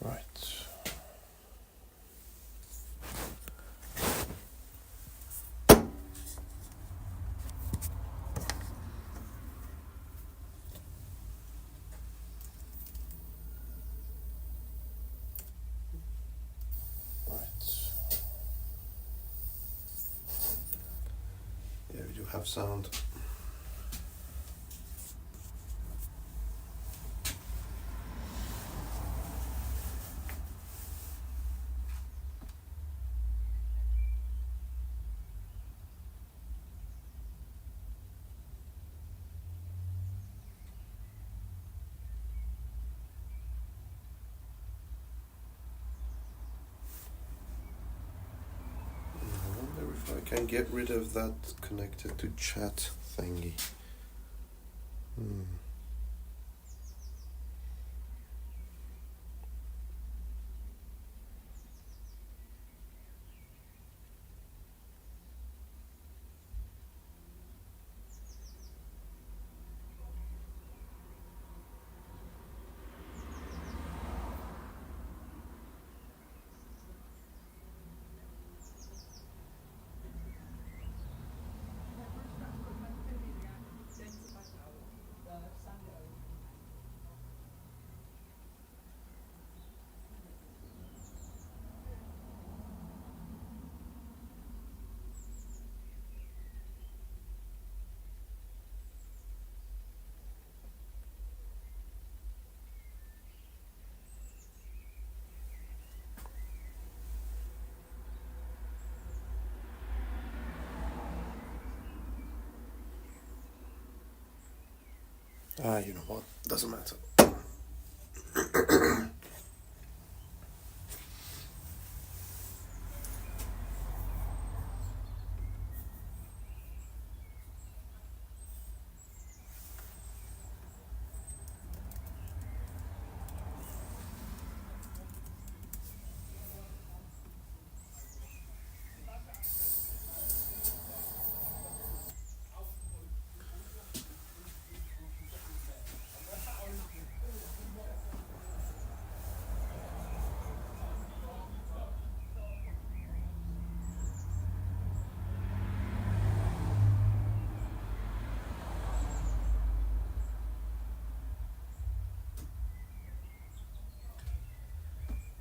Right. Yeah, we do have sound. I wonder if I can get rid of that connected to chat thingy. You know what? Doesn't matter.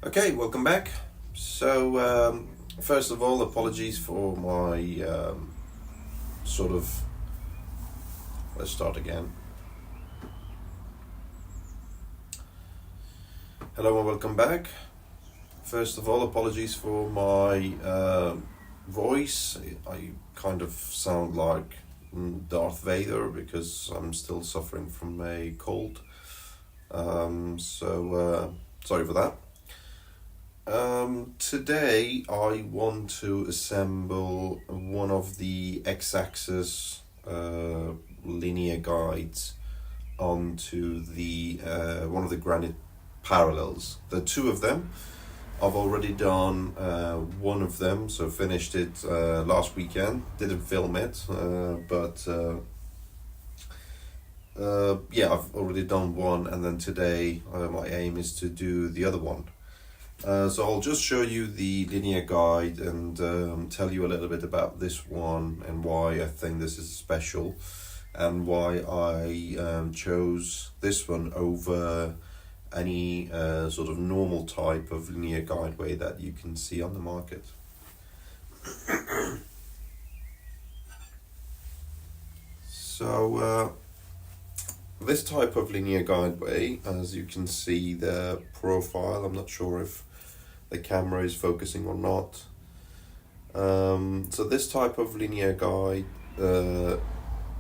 Okay, welcome back. So, first of all, apologies for my let's start again. Hello and welcome back. First of all, apologies for my voice. I kind of sound like Darth Vader because I'm still suffering from a cold. Sorry for that. Today I want to assemble one of the x-axis linear guides onto the one of the granite parallels. There are two of them. I've already done one of them, so finished it last weekend. Didn't film it, but I've already done one, and then today my aim is to do the other one. So I'll just show you the linear guide and tell you a little bit about this one and why I think this is special and why I chose this one over any sort of normal type of linear guideway that you can see on the market. So this type of linear guideway, as you can see the profile, I'm not sure if the camera is focusing or not. So this type of linear guide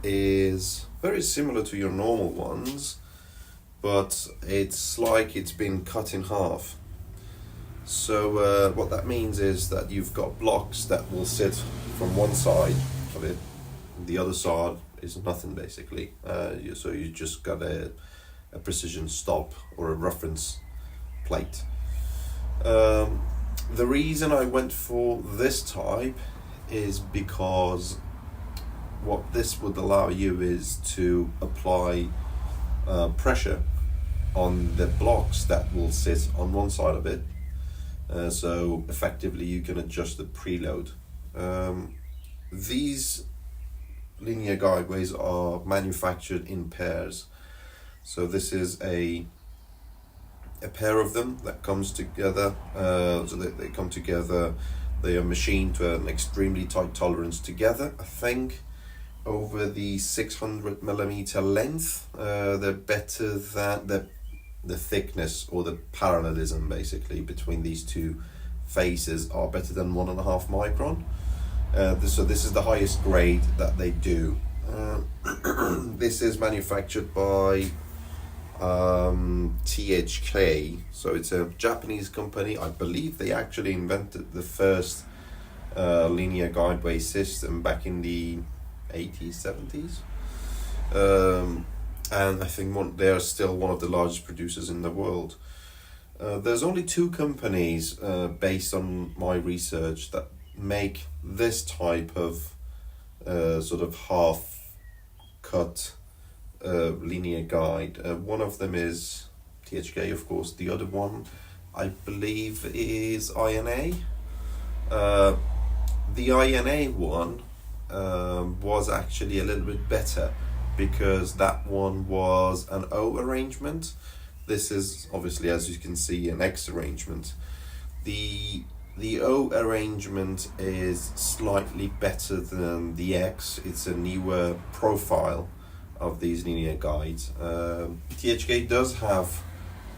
is very similar to your normal ones, but it's like it's been cut in half. So what that means is that you've got blocks that will sit from one side of it, the other side is nothing basically. So you just got a precision stop or a reference plate. The reason I went for this type is because what this would allow you is to apply pressure on the blocks that will sit on one side of it. So effectively you can adjust the preload. These linear guideways are manufactured in pairs. So this is a pair of them that comes together. So they come together. They are machined to an extremely tight tolerance together. I think over the 600 millimeter length, they're better than the thickness or the parallelism basically between these two faces are better than 1.5 micron. So this is the highest grade that they do. This is manufactured by THK, so it's a Japanese company. I believe they actually invented the first linear guideway system back in the 80s, 70s. And I think they are still one of the largest producers in the world. There's only 2 companies based on my research that make this type of sort of half cut linear guide. One of them is THK, of course. The other one I believe is INA. The INA one was actually a little bit better because that one was an O arrangement. This is obviously, as you can see, an X arrangement. The O arrangement is slightly better than the X. It's a newer profile of these linear guides. THK does have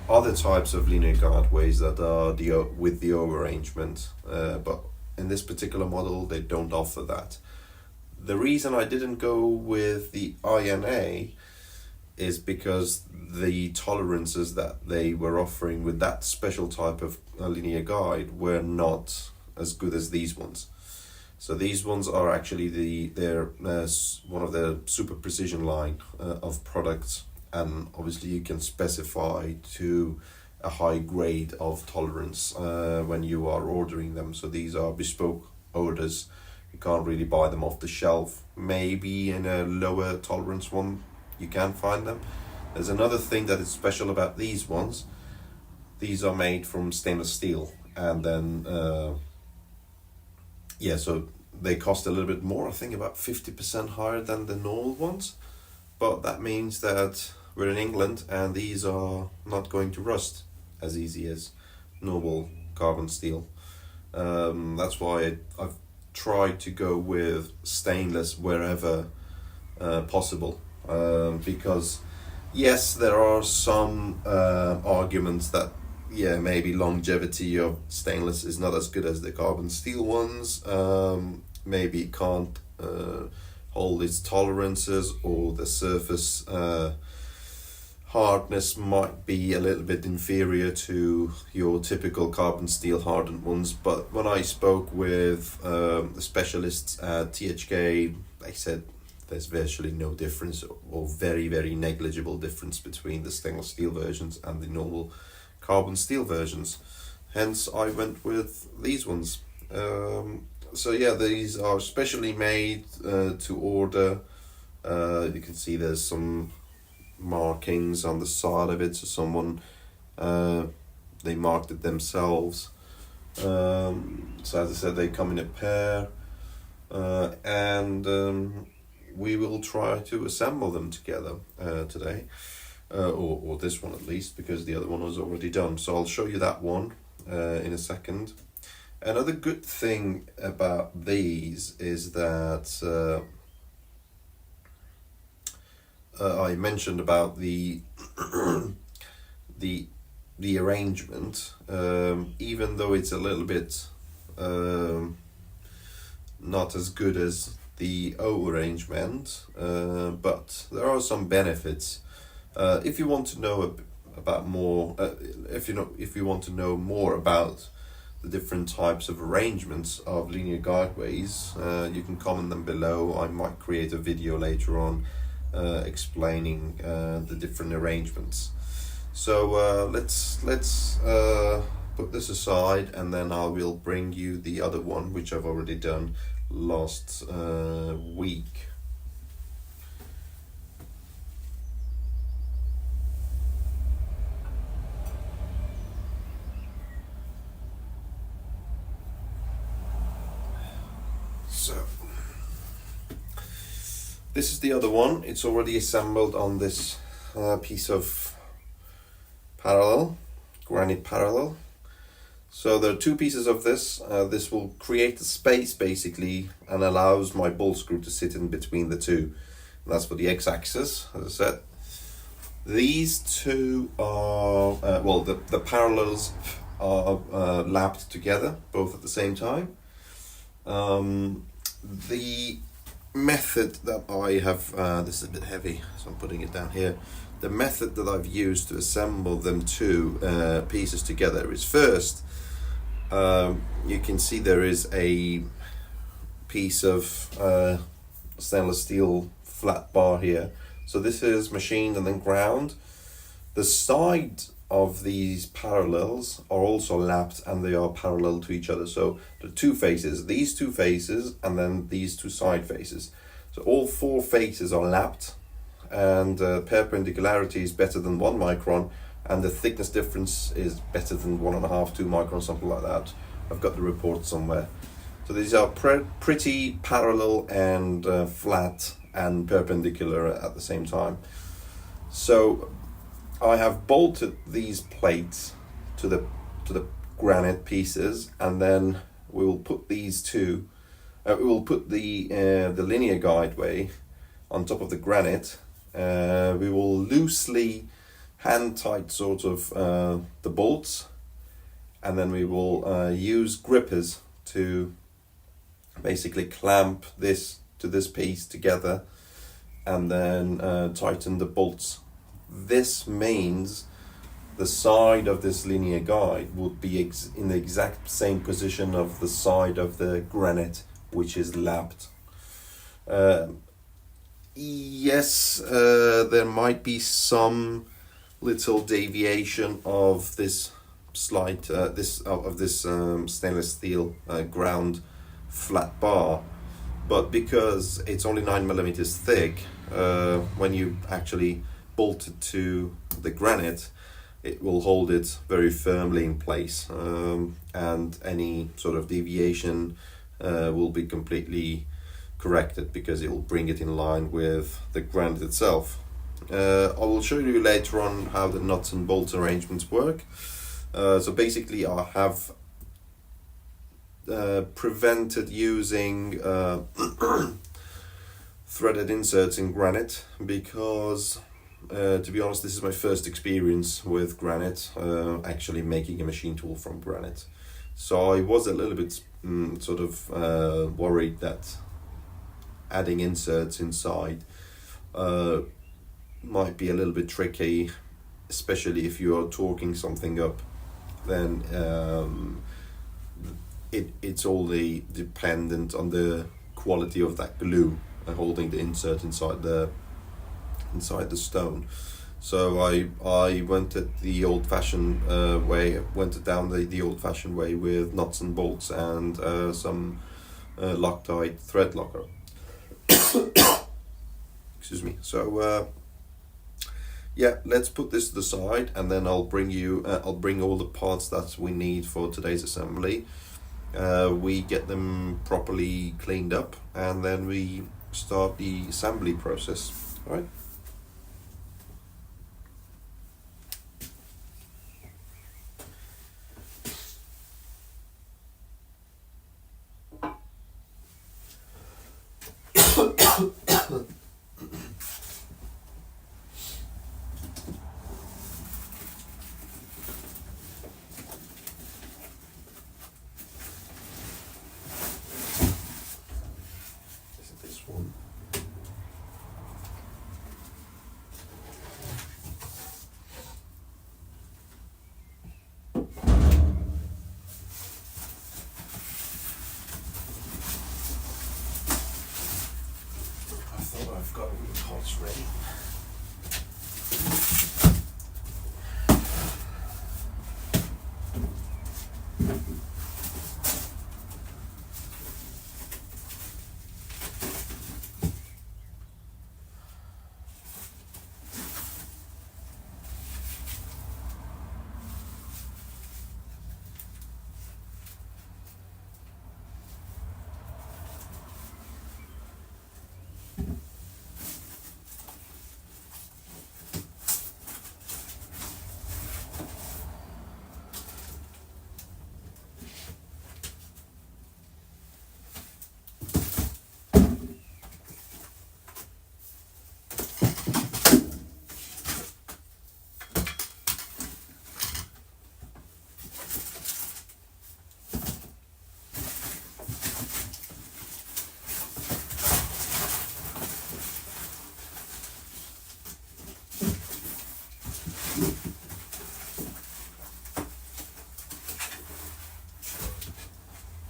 other types of linear guideways that are with the O arrangement, but in this particular model they don't offer that. The reason I didn't go with the INA is because the tolerances that they were offering with that special type of linear guide were not as good as these ones. So these ones are actually they're one of the super precision line of products, and obviously you can specify to a high grade of tolerance when you are ordering them. So these are bespoke orders. You can't really buy them off the shelf. Maybe in a lower tolerance one you can find them. There's another thing that is special about these ones. These are made from stainless steel, and then so they cost a little bit more. I think about 50% higher than the normal ones, but that means that we're in England and these are not going to rust as easy as normal carbon steel. That's why I've tried to go with stainless wherever possible, because yes, there are some arguments that maybe longevity of stainless is not as good as the carbon steel ones. Maybe it can't hold its tolerances, or the surface hardness might be a little bit inferior to your typical carbon steel hardened ones. But when I spoke with the specialists at THK, they said there's virtually no difference, or very, very negligible difference between the stainless steel versions and the normal carbon steel versions. Hence I went with these ones. These are specially made to order. You can see there's some markings on the side of it, so someone they marked it themselves. So as I said, they come in a pair, and we will try to assemble them together today, or this one at least, because the other one was already done. So I'll show you that one in a second. Another good thing about these is that I mentioned about the the arrangement, even though it's a little bit not as good as the O arrangement, but there are some benefits. If you want to know about more, if you want to know more about the different types of arrangements of linear guideways, you can comment them below. I might create a video later on explaining the different arrangements. So let's put this aside, and then I will bring you the other one, which I've already done last week. So this is the other one. It's already assembled on this piece of granite parallel. So there are two pieces of this. This will create a space basically and allows my bolt screw to sit in between the two. And that's for the x-axis, as I said. These two are, the parallels are lapped together, both at the same time. The method that I have, this is a bit heavy, so I'm putting it down here. The method that I've used to assemble them two pieces together is first, you can see there is a piece of stainless steel flat bar here. So this is machined and then ground. The side of these parallels are also lapped and they are parallel to each other. So the two faces, these two faces, and then these two side faces. So all four faces are lapped, and perpendicularity is better than 1 micron, and the thickness difference is better than 1.5, 2 microns, something like that. I've got the report somewhere. So these are pretty parallel and flat and perpendicular at the same time. So I have bolted these plates to the granite pieces, and then we will put these two. We will put the linear guideway on top of the granite. We will loosely hand tight sort of the bolts, and then we will use grippers to basically clamp this to this piece together, and then tighten the bolts. This means the side of this linear guide would be in the exact same position of the side of the granite, which is lapped. Yes, there might be some little deviation of this slight of this stainless steel ground flat bar, but because it's only 9 millimeters thick, when you actually bolt it to the granite, it will hold it very firmly in place, and any sort of deviation will be completely corrected because it will bring it in line with the granite itself. I will show you later on how the nuts and bolts arrangements work. So basically I have prevented using threaded inserts in granite because to be honest, this is my first experience with granite, actually making a machine tool from granite. So I was a little bit worried that adding inserts inside might be a little bit tricky, especially if you are torquing something up. Then it's only dependent on the quality of that glue holding the insert inside the stone. So I went at the old-fashioned way. Went down the old-fashioned way with nuts and bolts and some Loctite thread locker. Excuse me. So yeah, let's put this to the side, and then I'll bring all the parts that we need for today's assembly. We get them properly cleaned up, and then we start the assembly process. All right. part's ready.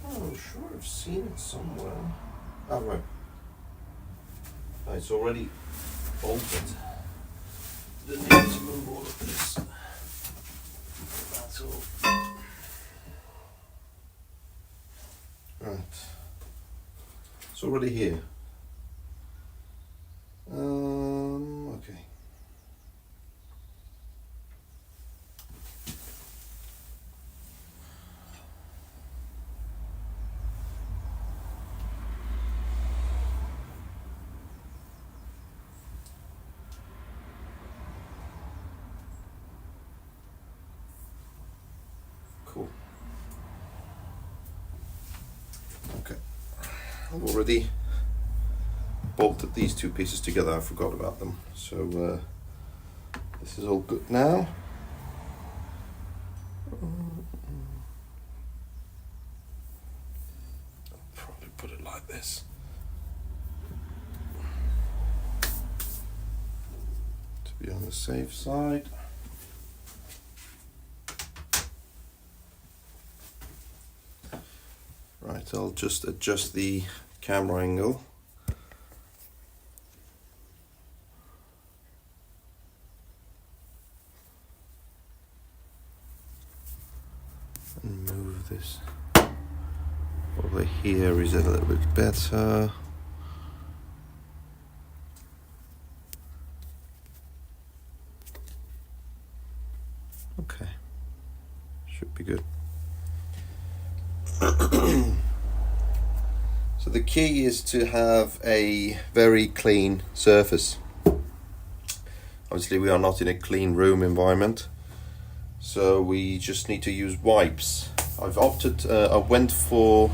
I'm sure I've seen it somewhere. Oh, right. It's already bolted. Didn't need to move all of this. That's all. Right. It's already here. Okay. Cool. Okay. I've already bolted these two pieces together. I forgot about them. So this is all good now. I'll probably put it like this. To be on the safe side. Right, I'll just adjust the camera angle. And move this over here is a little bit better. Okay, should be good. So the key is to have a very clean surface. Obviously we are not in a clean room environment, so we just need to use wipes. I've opted, I went for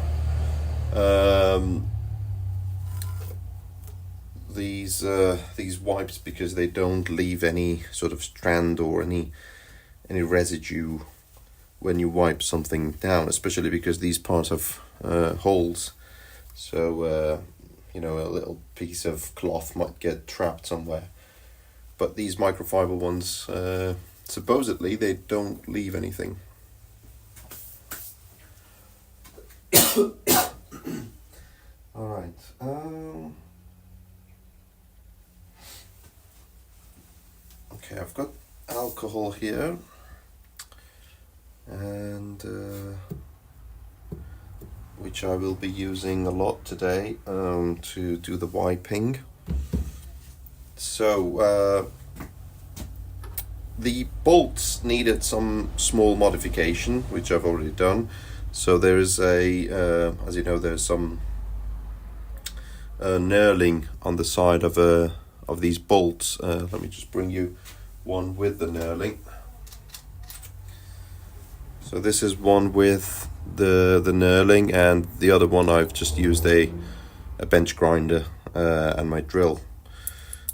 these wipes because they don't leave any sort of strand or any residue when you wipe something down, especially because these parts have holes. So, you know, a little piece of cloth might get trapped somewhere. But these microfiber ones, supposedly, they don't leave anything. Alright. Okay, I've got alcohol here. And which I will be using a lot today to do the wiping. So the bolts needed some small modification, which I've already done. So there is a, as you know, there's some knurling on the side of these bolts. Let me just bring you one with the knurling. So this is one with the knurling, and the other one I've just used a bench grinder and my drill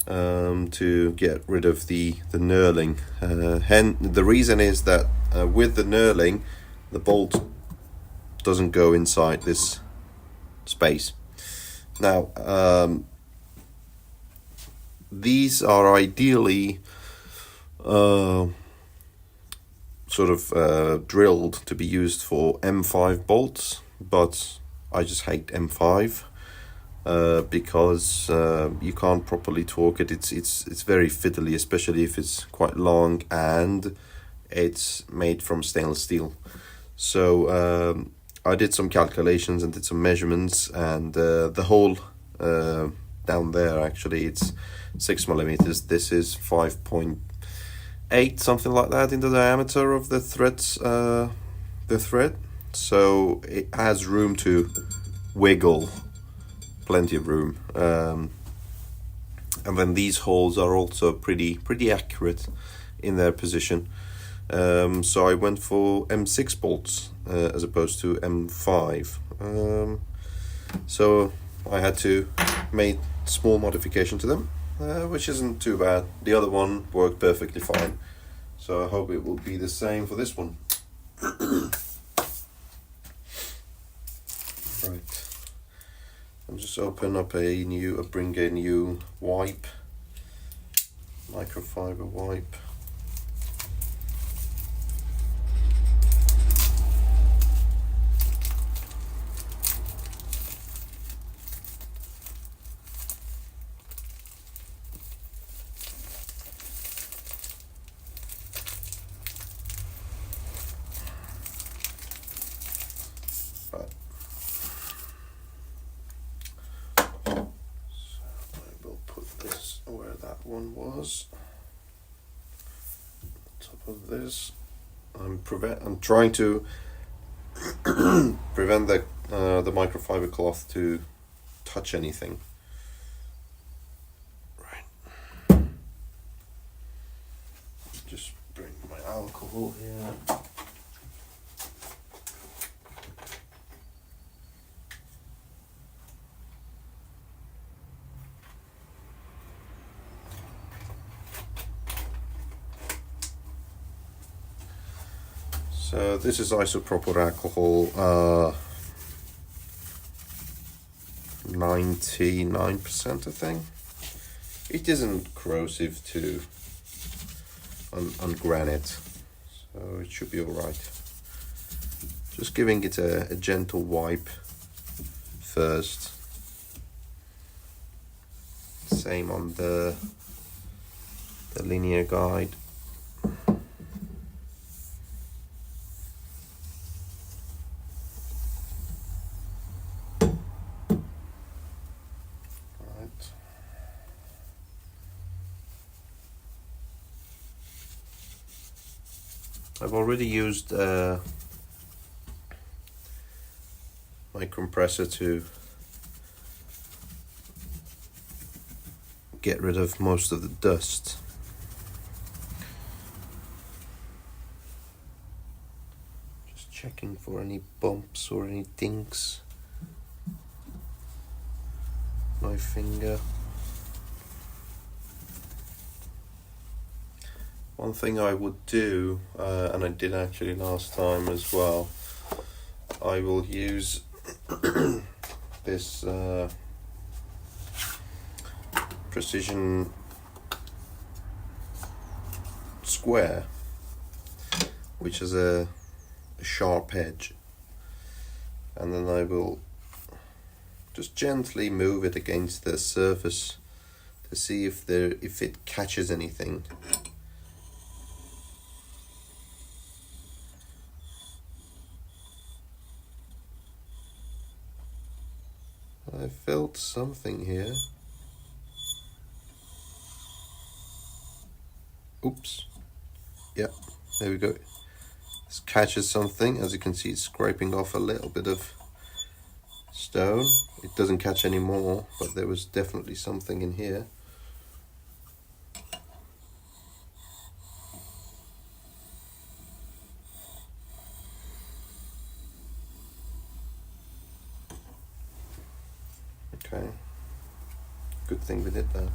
to get rid of the knurling. The reason is that with the knurling, the bolt doesn't go inside this space. Now, these are ideally sort of drilled to be used for M5 bolts, but I just hate M5. because you can't properly torque it. It's very fiddly, especially if it's quite long and it's made from stainless steel. So I did some calculations and did some measurements, and the hole down there, actually, it's 6 millimeters. This is 5.8, something like that, in the diameter of the thread. So it has room to wiggle, plenty of room. And then these holes are also pretty accurate in their position. So I went for M6 bolts as opposed to M5. So I had to make small modification to them, which isn't too bad. The other one worked perfectly fine, so I hope it will be the same for this one. Right, I'll just open up bring a new wipe, microfiber wipe. One was top of this. I'm trying to prevent the microfiber cloth to touch anything. Right. Just bring my alcohol here. So this is isopropyl alcohol, 99%, I think. It isn't corrosive to on granite, so it should be alright. Just giving it a gentle wipe first. Same on the linear guide. I've already used my compressor to get rid of most of the dust. Just checking for any bumps or any dinks. My finger. One thing I would do, and I did actually last time as well, I will use this precision square, which has a sharp edge, and then I will just gently move it against the surface to see if it catches anything. I felt something here. Oops. Yep, there we go. This catches something. As you can see, it's scraping off a little bit of stone. It doesn't catch any more, but there was definitely something in here. Okay, good thing we did that.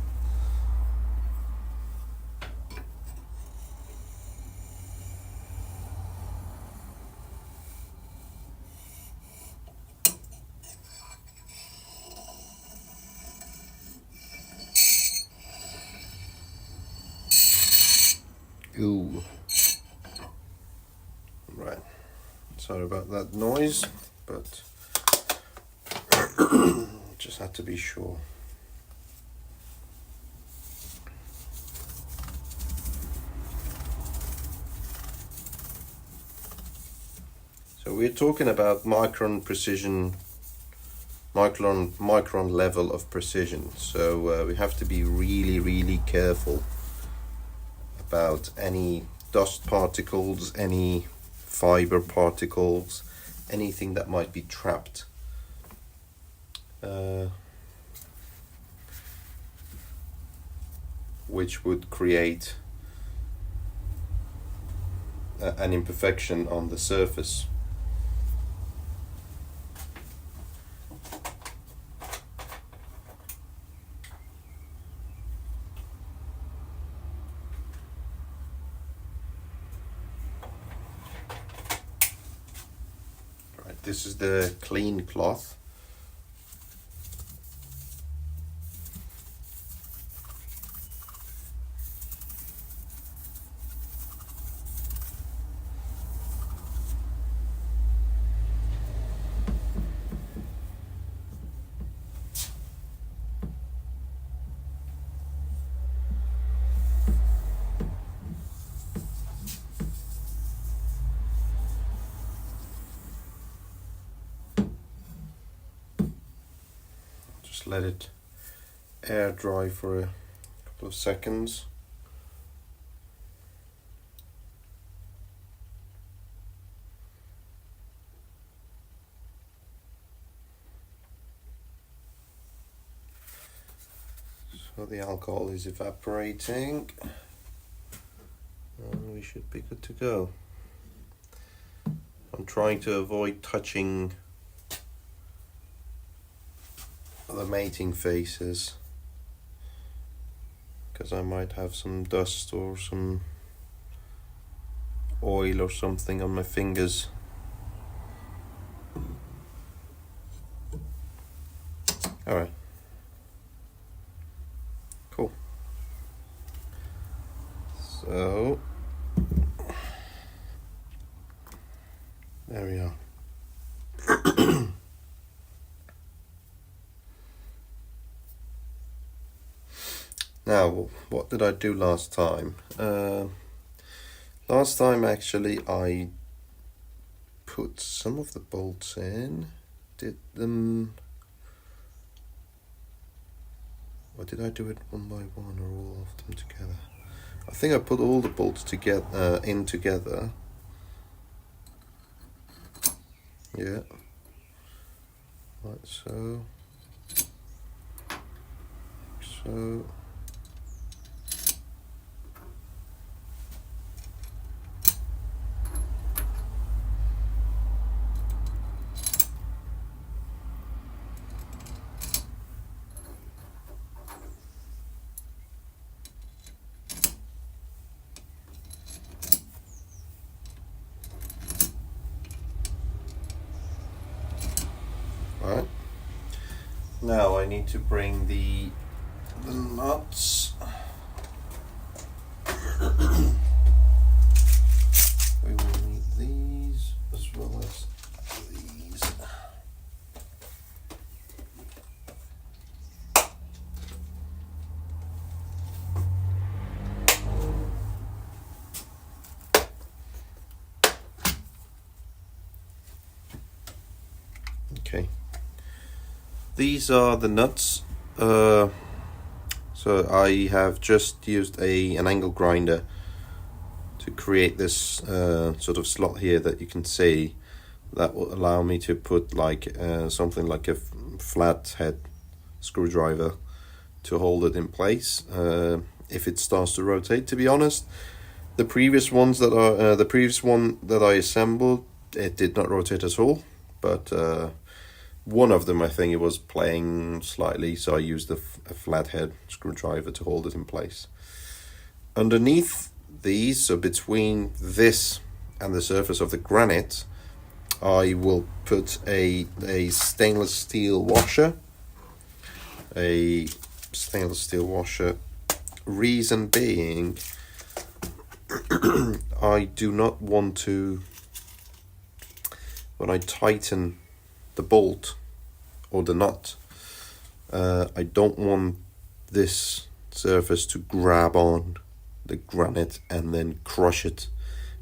Ooh. Right, sorry about that noise, but Just had to be sure. So we're talking about micron precision, micron level of precision. So we have to be really careful about any dust particles, any fiber particles, anything that might be trapped. Which would create an imperfection on the surface. Right, this is the clean cloth. Just let it air dry for a couple of seconds. So the alcohol is evaporating and we should be good to go. I'm trying to avoid touching the mating faces because I might have some dust or some oil or something on my fingers. Alright. Cool. So there we are. Now, what did I do last time? Last time actually I put some of the bolts in, did them, or did I do it one by one or all of them together? I think I put all the bolts together in together. Yeah. Like so. So. Right. Now I need to bring the nuts. We will need these as well as these. Okay. These are the nuts. So I have just used an angle grinder to create this sort of slot here that you can see. That will allow me to put like something like a flat head screwdriver to hold it in place if it starts to rotate. To be honest, the previous one that I assembled, it did not rotate at all, but one of them, I think it was playing slightly, so I used a flathead screwdriver to hold it in place. Underneath these, so between this and the surface of the granite, I will put a stainless steel washer. A stainless steel washer. Reason being, I do not want to, when I tighten the bolt or the nut, I don't want this surface to grab on the granite and then crush it,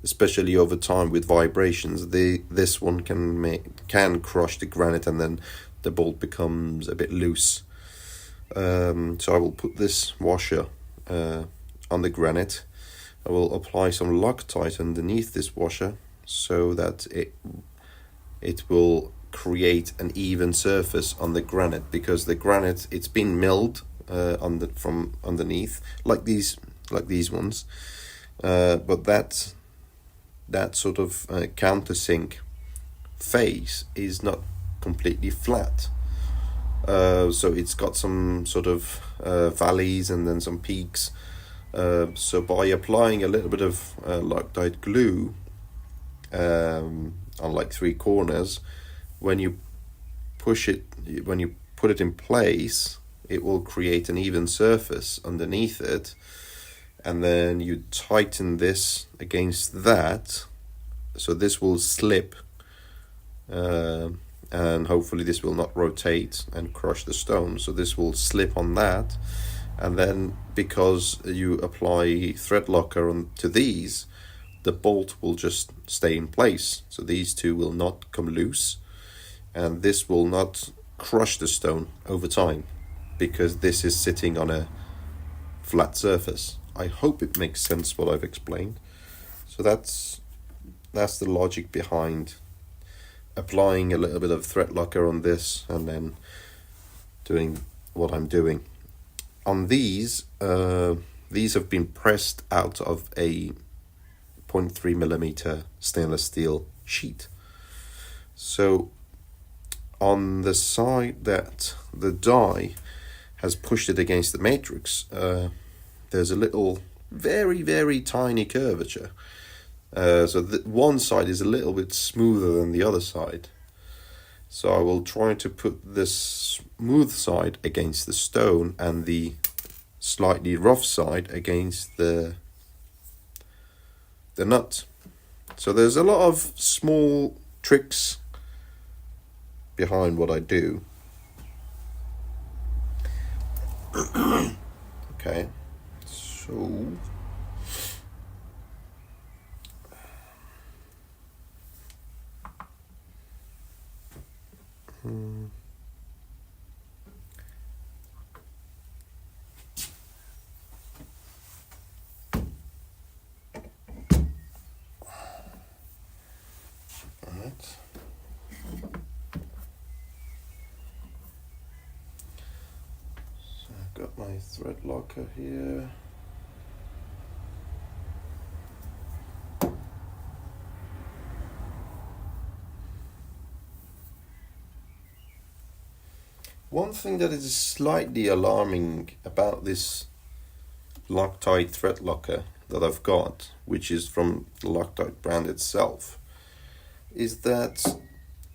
especially over time with vibrations. This one can crush the granite and then the bolt becomes a bit loose. So I will put this washer on the granite. I will apply some Loctite underneath this washer so that it will create an even surface on the granite, because the granite, it's been milled from underneath like these ones, but that sort of countersink face is not completely flat. So it's got some sort of valleys and then some peaks. So by applying a little bit of Loctite glue on like 3 corners, when you put it in place, it will create an even surface underneath it, and then you tighten this against that, so this will slip, and hopefully this will not rotate and crush the stone. So this will slip on that, and then because you apply thread locker onto these, the bolt will just stay in place. So these two will not come loose, and this will not crush the stone over time, because this is sitting on a flat surface. I hope it makes sense what I've explained. So that's the logic behind applying a little bit of thread locker on this and then doing what I'm doing. On these have been pressed out of a 0.3mm stainless steel sheet. So on the side that the die has pushed it against the matrix, there's a little very, very tiny curvature. So one side is a little bit smoother than the other side. So I will try to put this smooth side against the stone and the slightly rough side against the nut. So there's a lot of small tricks behind what I do. Okay, so got my thread locker here. One thing that is slightly alarming about this Loctite thread locker that I've got, which is from the Loctite brand itself, is that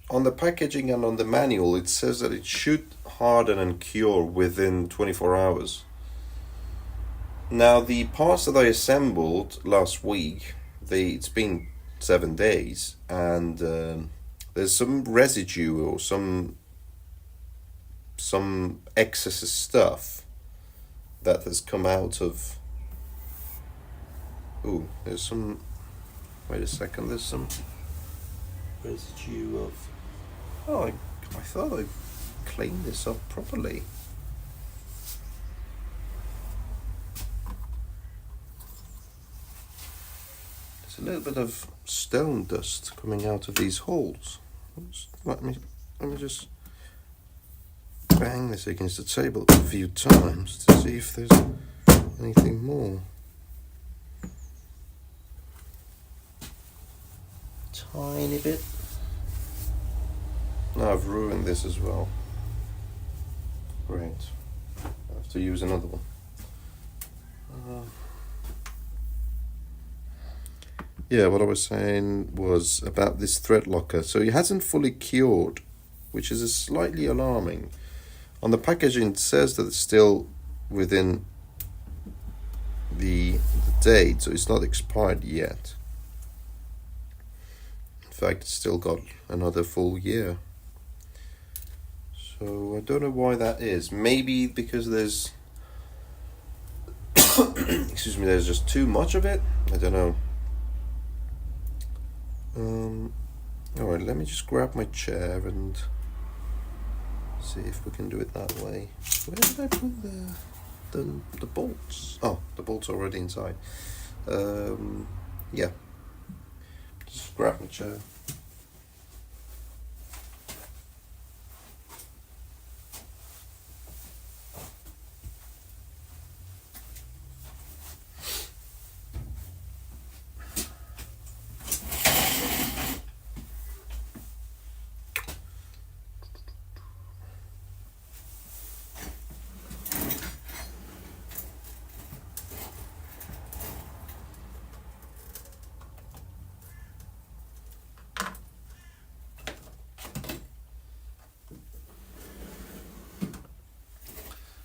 on the packaging and on the manual it says that it should harden and cure within 24 hours. Now the parts that I assembled last week, it's been 7 days, and there's some residue or some excess stuff that has come out of. Ooh, there's some. Wait a second. There's some residue of. Oh, I thought I cleaned this up properly. There's a little bit of stone dust coming out of these holes. Let me just bang this against the table a few times to see if there's anything more. Tiny bit. Now I've ruined this as well. Great. I have to use another one. Yeah, what I was saying was about this thread locker. So it hasn't fully cured, which is slightly alarming. On the packaging it says that it's still within the date, so it's not expired yet. In fact, it's still got another full year. So I don't know why that is. Maybe because there's excuse me, there's just too much of it. I don't know. Alright, let me just grab my chair and see if we can do it that way. Where did I put the bolts? Oh, the bolts are already inside. Yeah. Just grab my chair.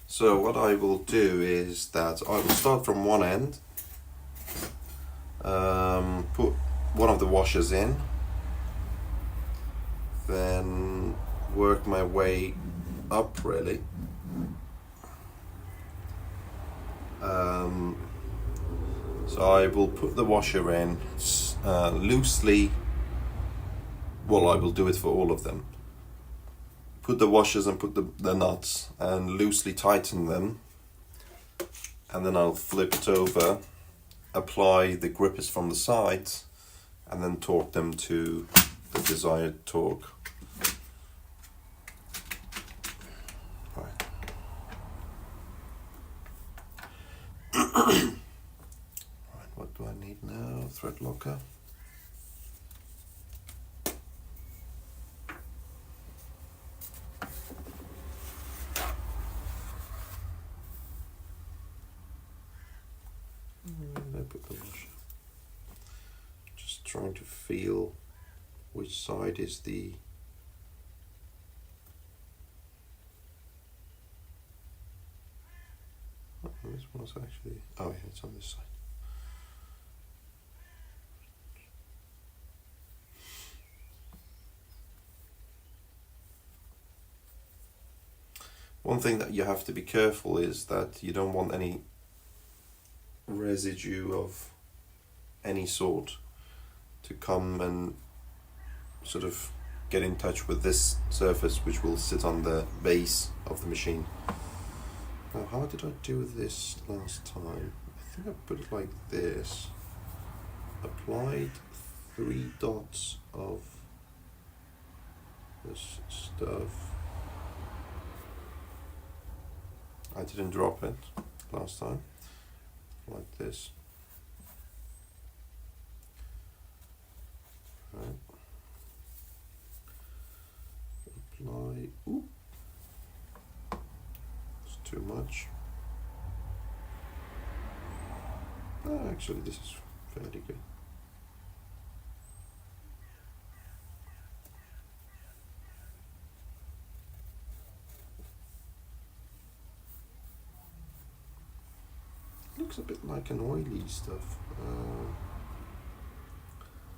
So what I will do is that I will start from one end, put one of the washers in, then work my way up really. So I will put the washer in loosely. Well, I will do it for all of them. Put the washers and put the nuts and loosely tighten them, and then I'll flip it over, apply the grippers from the sides, and then torque them to the desired torque. Right. Right, what do I need now? Thread locker. Just trying to feel which side is the this one's actually, oh yeah, it's on this side. One thing that you have to be careful is that you don't want any residue of any sort to come and sort of get in touch with this surface, which will sit on the base of the machine. Now, how did I do this last time? I think I put it like this. Applied 3 dots of this stuff. I didn't drop it last time. Like this. Right. Apply. Ooh. It's too much. Oh, actually, this is fairly good. Looks a bit like an oily stuff.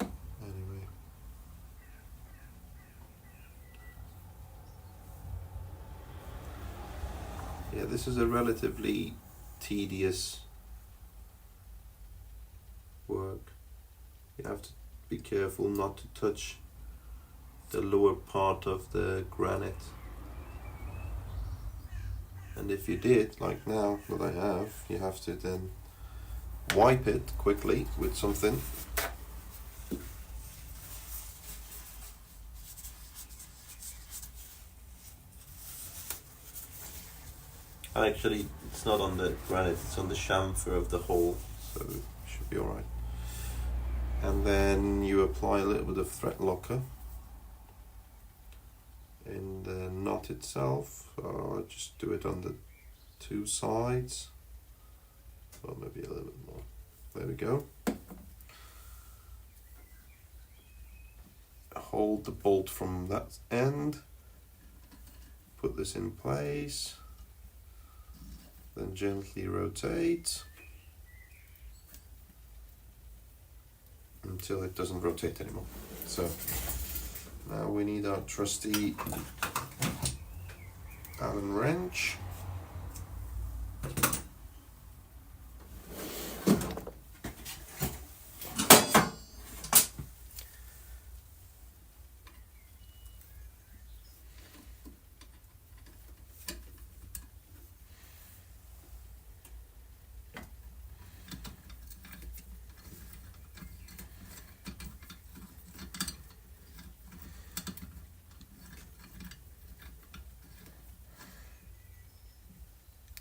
Anyway. Yeah, this is a relatively tedious work. You have to be careful not to touch the lower part of the granite. And if you did, like now that I have, you have to then wipe it quickly with something. Actually, it's not on the granite, it's on the chamfer of the hole, so it should be alright. And then you apply a little bit of thread locker in the knot itself. I just do it on the 2 sides, or maybe a little bit more. There we go. Hold the bolt from that end, put this in place, then gently rotate until it doesn't rotate anymore. So now we need our trusty Allen wrench.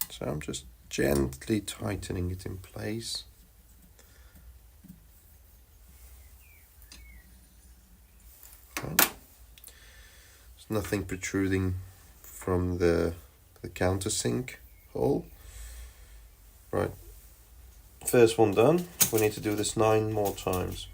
So I'm just gently tightening it in place. Right. There's nothing protruding from the countersink hole. Right, first one done. We need to do this 9 more times.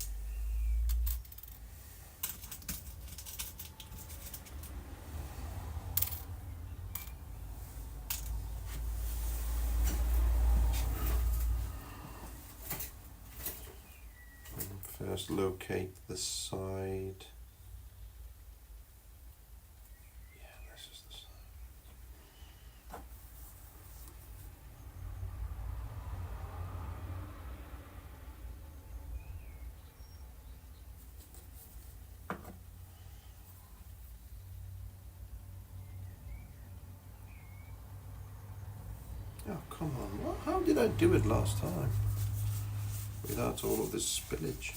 First locate the side. Yeah, this is the side. Oh, come on. How did I do it last time? Without all of this spillage.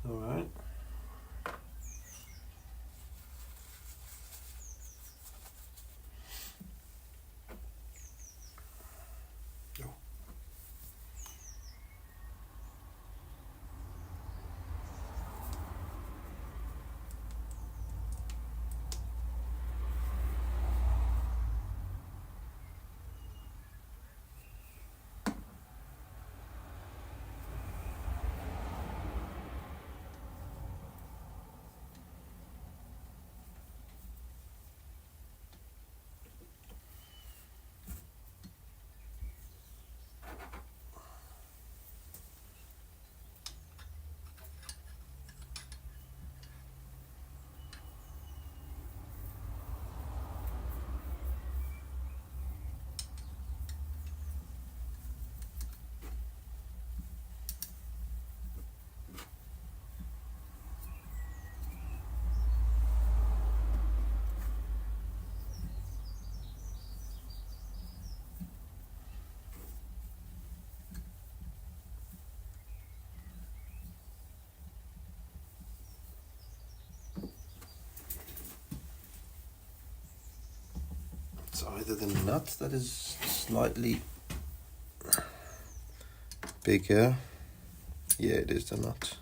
All right. Oh. It's either the nut that is slightly bigger. Yeah, it is the nut.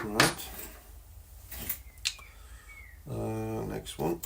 Right. Next one.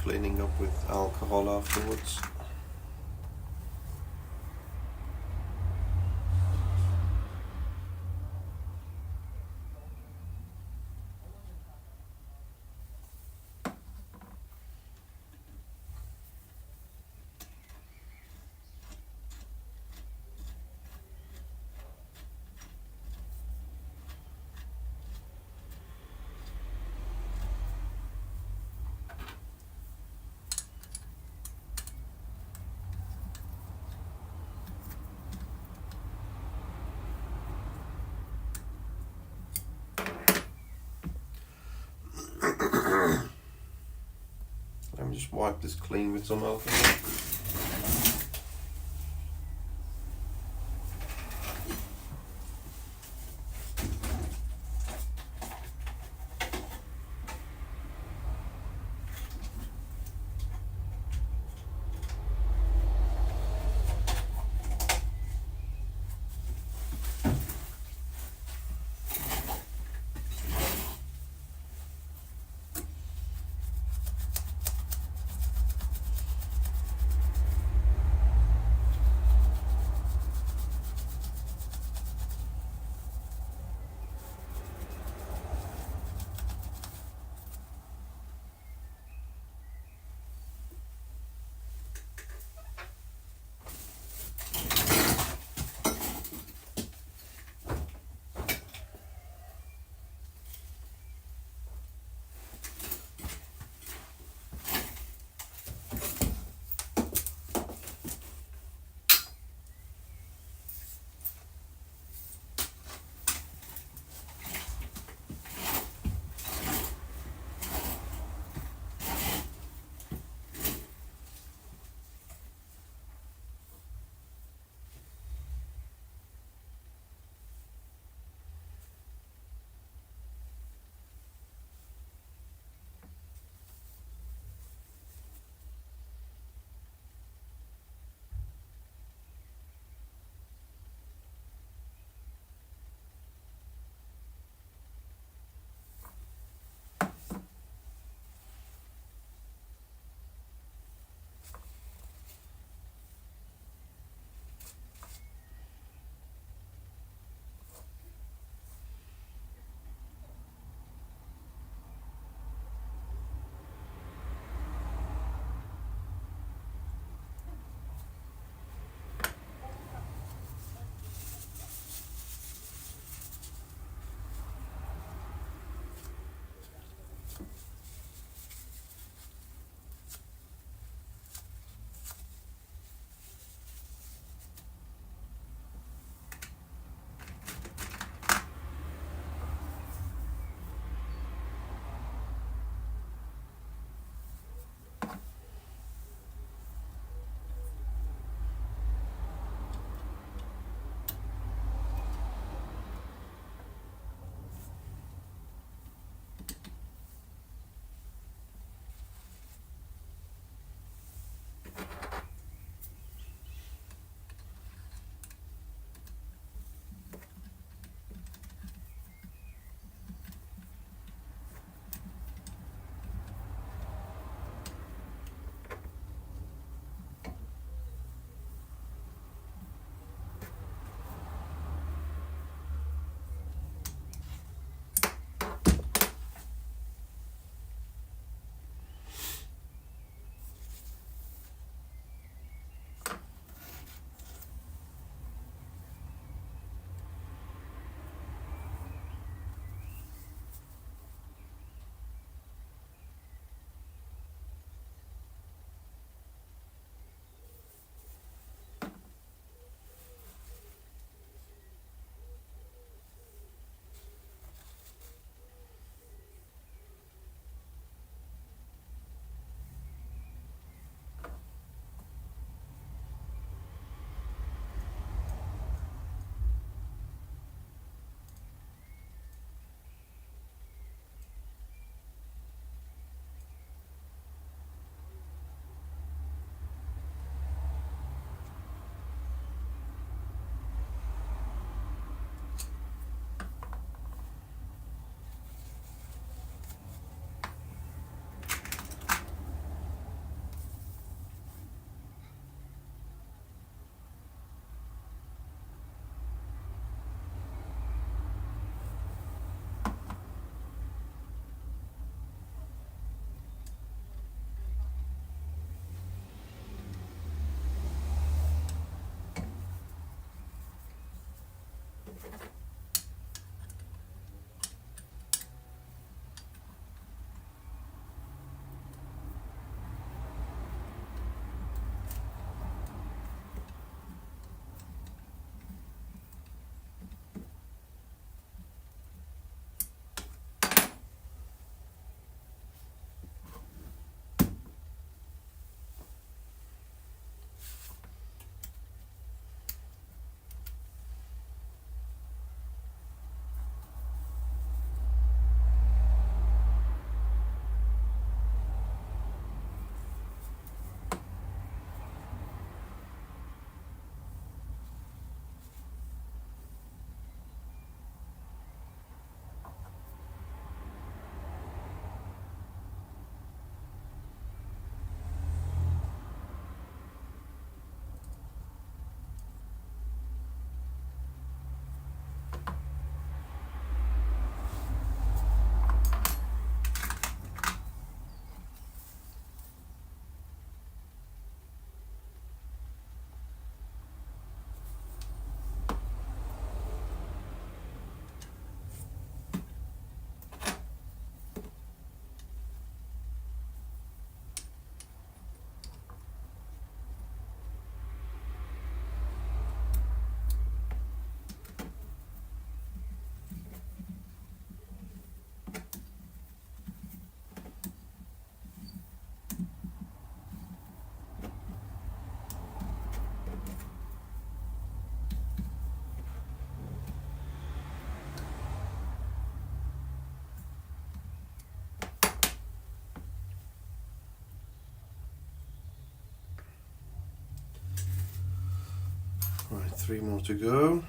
cleaning up with alcohol afterwards. Let me just wipe this clean with some alcohol. 3 more to go.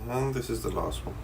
And this is the last one.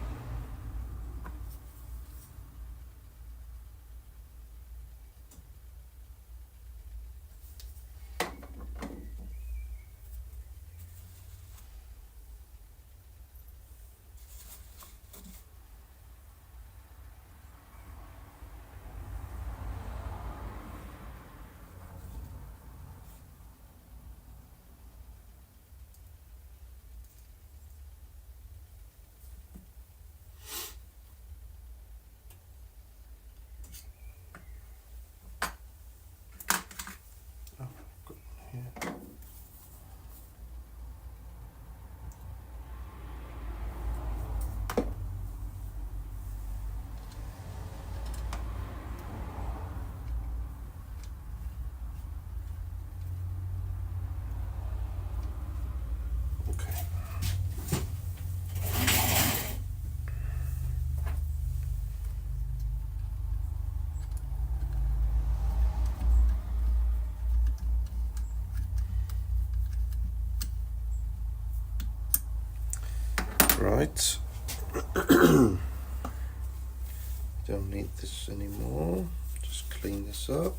Right. Don't need this anymore. Just clean this up.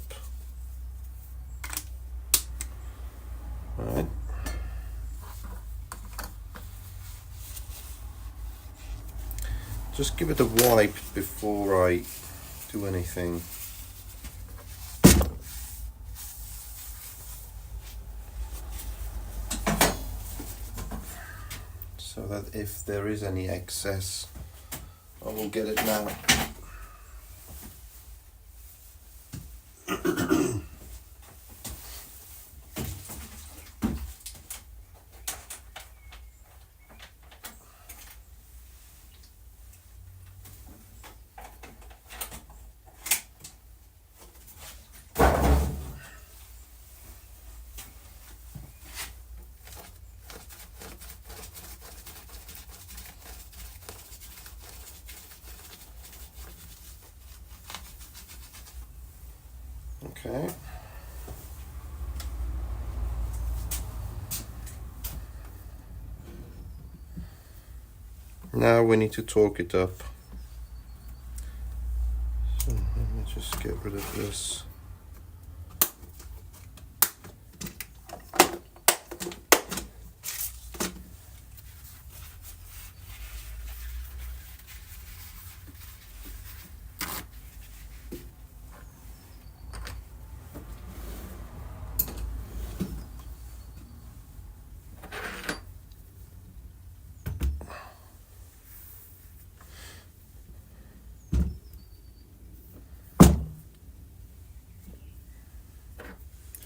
Right. Just give it a wipe before I do anything. So that if there is any excess, I will get it now. Okay. Now we need to torque it up. So let me just get rid of this.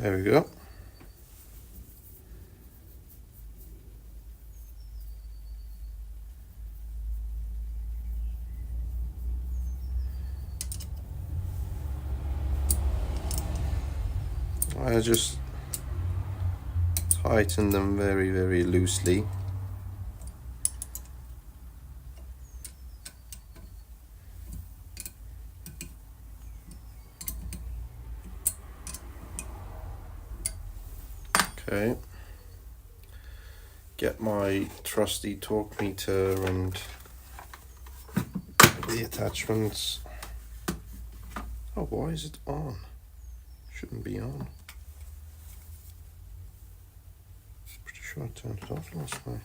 There we go. I just tighten them very, very loosely. Okay. Get my trusty torque meter and the attachments. Oh, why is it on? Shouldn't be on. Pretty sure I turned it off last night.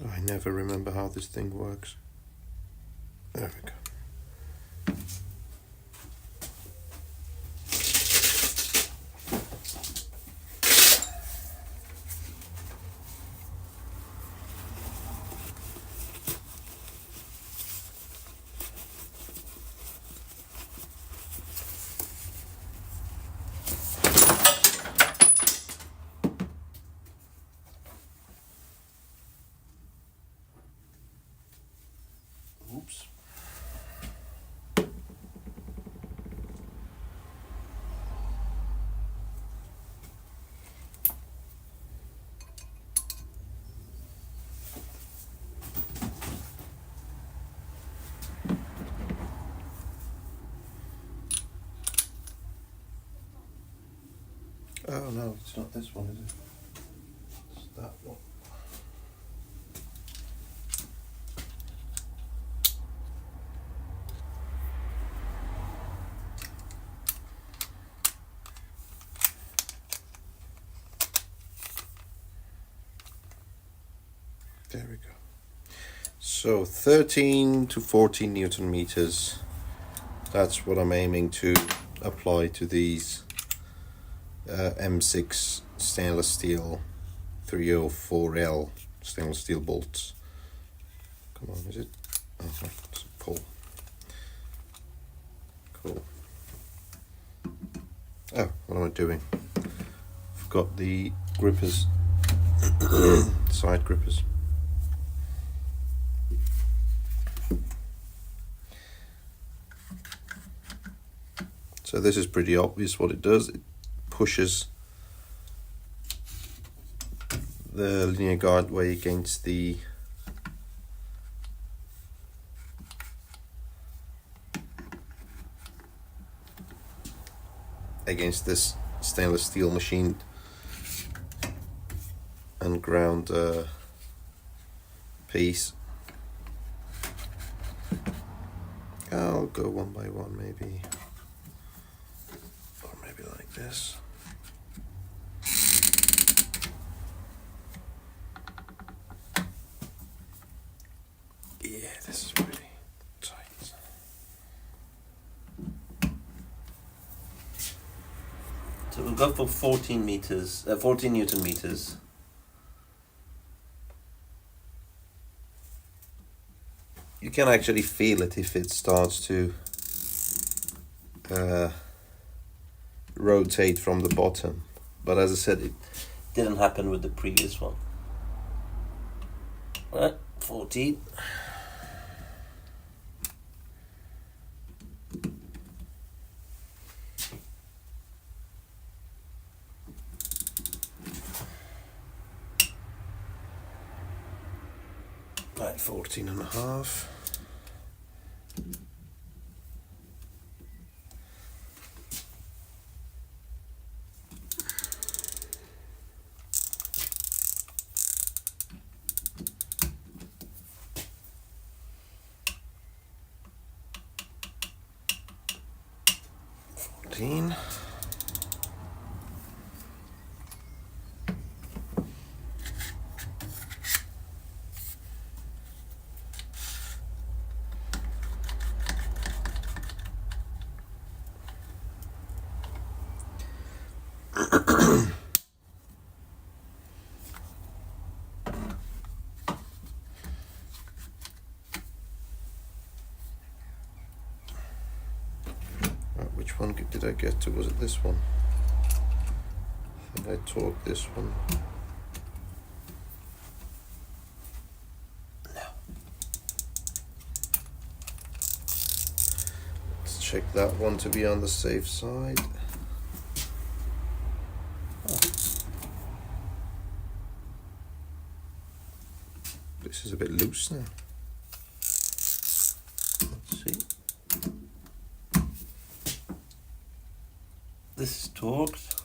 I never remember how this thing works. There we go. Oops. Oh no, it's not this one, is it? It's that one. There we go. So 13 to 14 Newton meters. That's what I'm aiming to apply to these M6 stainless steel 304L stainless steel bolts. Come on, is it? Oh, it's a pull. Cool. Oh, what am I doing? Forgot the grippers, side grippers. So this is pretty obvious what it does. It pushes the linear guideway against the this stainless steel machined and ground piece. I'll go one by one, maybe, or maybe like this. Yeah, this is pretty tight. So we'll go for 14 meters, 14 Newton meters. You can actually feel it if it starts to rotate from the bottom. But as I said, it didn't happen with the previous one. Right, 14. Right, 14 and a half. Which one did I get to? Was it this one? I think I torqued this one. No. Let's check that one to be on the safe side. Oh. This is a bit loose now. Let's see. This is torqued.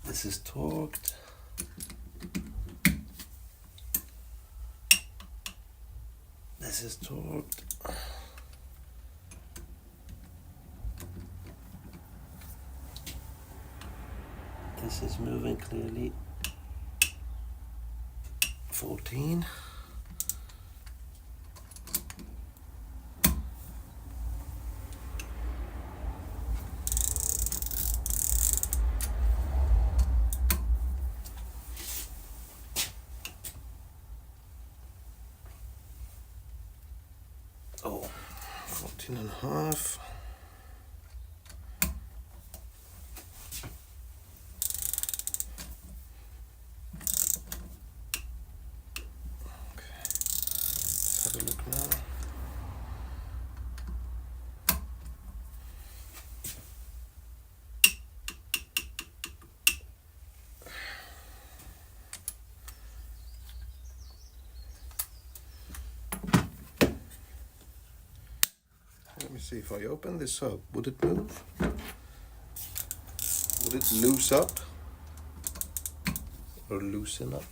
This is torqued. This is torqued. This is moving clearly. 14. Oh, 14 and a half. Okay, let's have a look now. Let me see, if I open this up, would it move? Would it loose up? Or loosen up?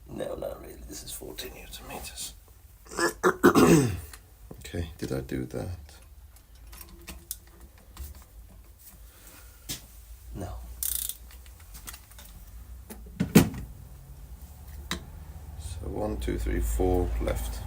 No, not really. This is 14 Newton meters. Okay, did I do that? No. So 1, 2, 3, 4 left.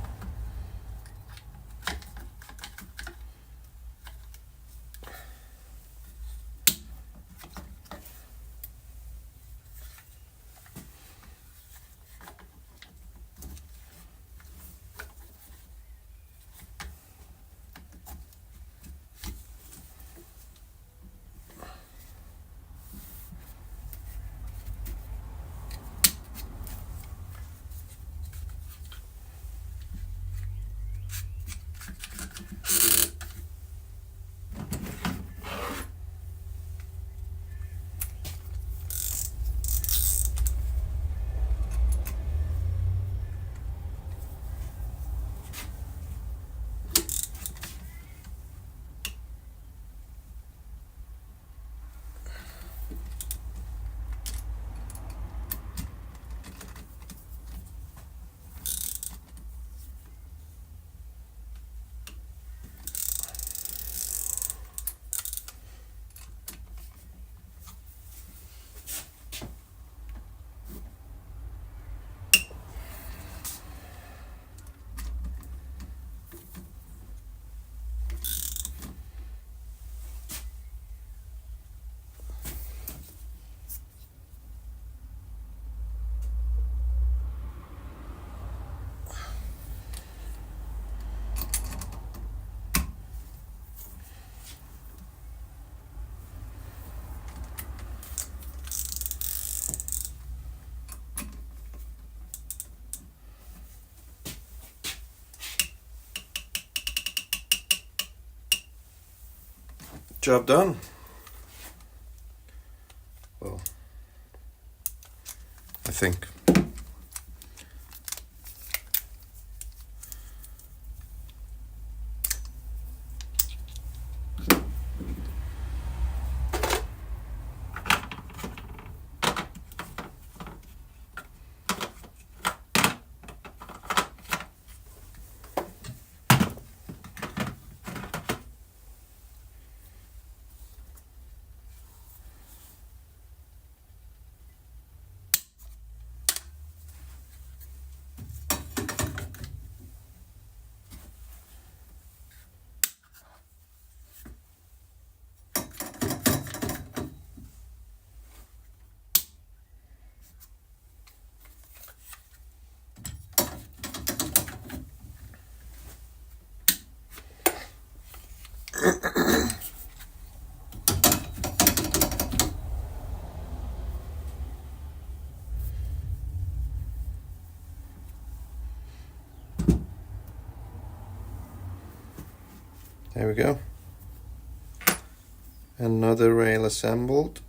Job done. Well, I think. There we go. Another rail assembled.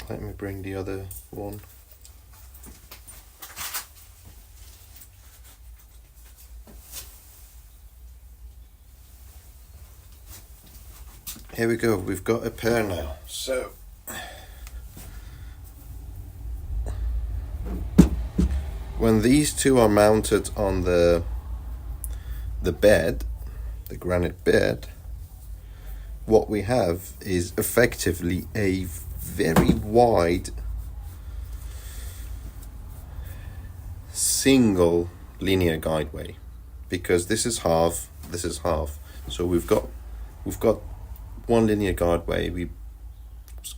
Let me bring the other one. Here we go, we've got a pair now. So, when these two are mounted on the bed, the granite bed, what we have is effectively a very wide single linear guideway, because this is half, this is half. So we've got one linear guideway. We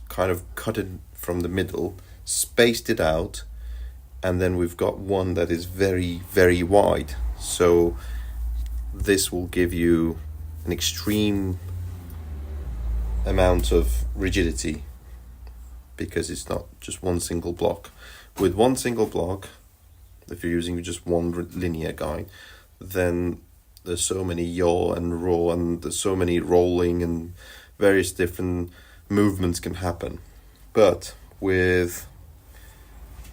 kind of cut it from the middle, spaced it out, and then we've got one that is very, very wide. So this will give you an extreme amount of rigidity, because it's not just one single block. With one single block, if you're using just one linear guide, then there's so many yaw and roll, and there's so many rolling and various different movements can happen. But with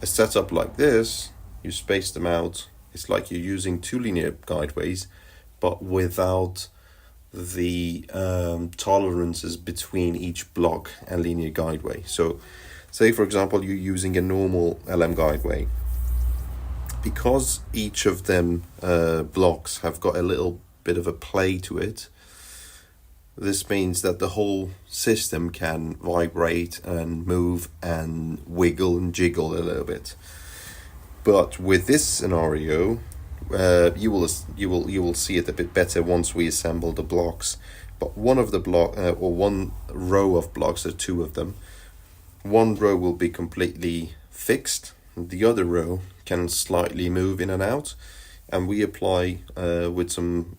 a setup like this, you space them out. It's like you're using two linear guideways, but without the tolerances between each block and linear guideway. So say for example you're using a normal LM guideway, because each of them blocks have got a little bit of a play to it. This means that the whole system can vibrate and move and wiggle and jiggle a little bit. But with this scenario, you will see it a bit better once we assemble the blocks. But one of the or one row of blocks, there are two of them. One row will be completely fixed. The other row can slightly move in and out, and we apply with some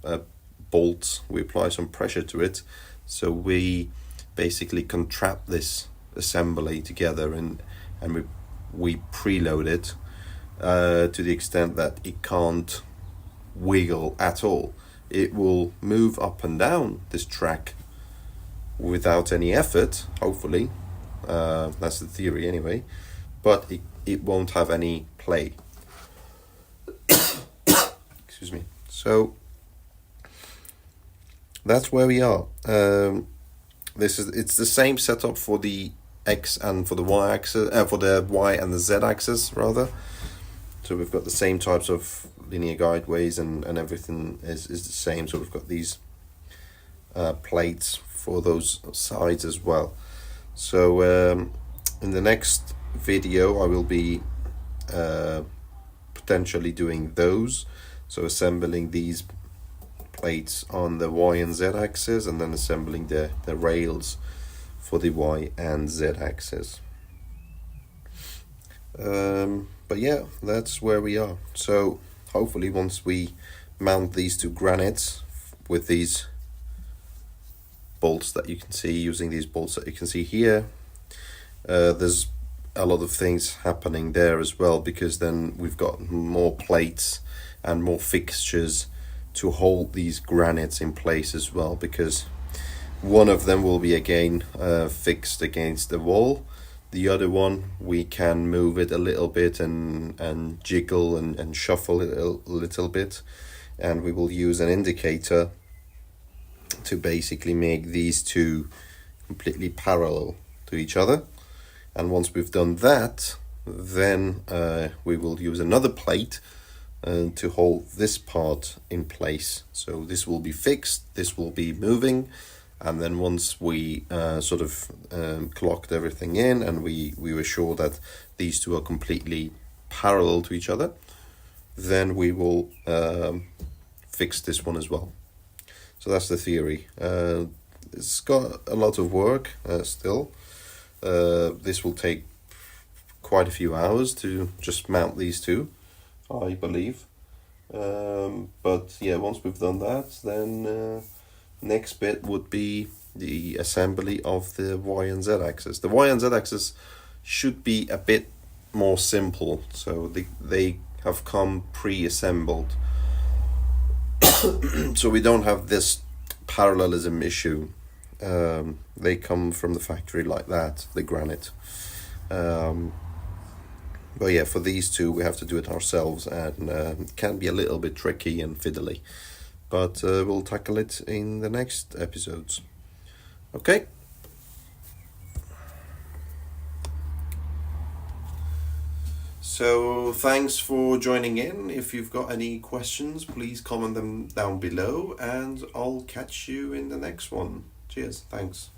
bolts. We apply some pressure to it, so we basically contract this assembly together, and we preload it to the extent that it can't wiggle at all. It will move up and down this track without any effort, hopefully. That's the theory anyway, but it won't have any play. Excuse me. So that's where we are. It's the same setup for the X and for the Y axis, for the Y and the Z axis rather. So we've got the same types of linear guideways, and everything is the same. So we've got these plates for those sides as well. So in the next video I will be potentially doing those. So assembling these plates on the Y and Z axis, and then assembling the rails for the Y and Z axis. But yeah, that's where we are. So hopefully once we mount these two granites with these bolts that you can see, using these bolts that you can see here, there's a lot of things happening there as well, because then we've got more plates and more fixtures to hold these granites in place as well, because one of them will be again fixed against the wall. The other one, we can move it a little bit and jiggle and shuffle it a little bit, and we will use an indicator to basically make these two completely parallel to each other. And once we've done that, then we will use another plate to hold this part in place. So this will be fixed, this will be moving, and then once we sort of clocked everything in, and we were sure that these two are completely parallel to each other, then we will fix this one as well. So that's the theory. It's got a lot of work still. This will take quite a few hours to just mount these two, I believe. But yeah, once we've done that, then next bit would be the assembly of the Y and Z axis. The Y and Z axis should be a bit more simple, so they have come pre-assembled. So we don't have this parallelism issue. They come from the factory like that, the granite. But yeah, for these two we have to do it ourselves, and it can be a little bit tricky and fiddly. But we'll tackle it in the next episodes. Okay. So thanks for joining in. If you've got any questions, please comment them down below, and I'll catch you in the next one. Cheers. Thanks.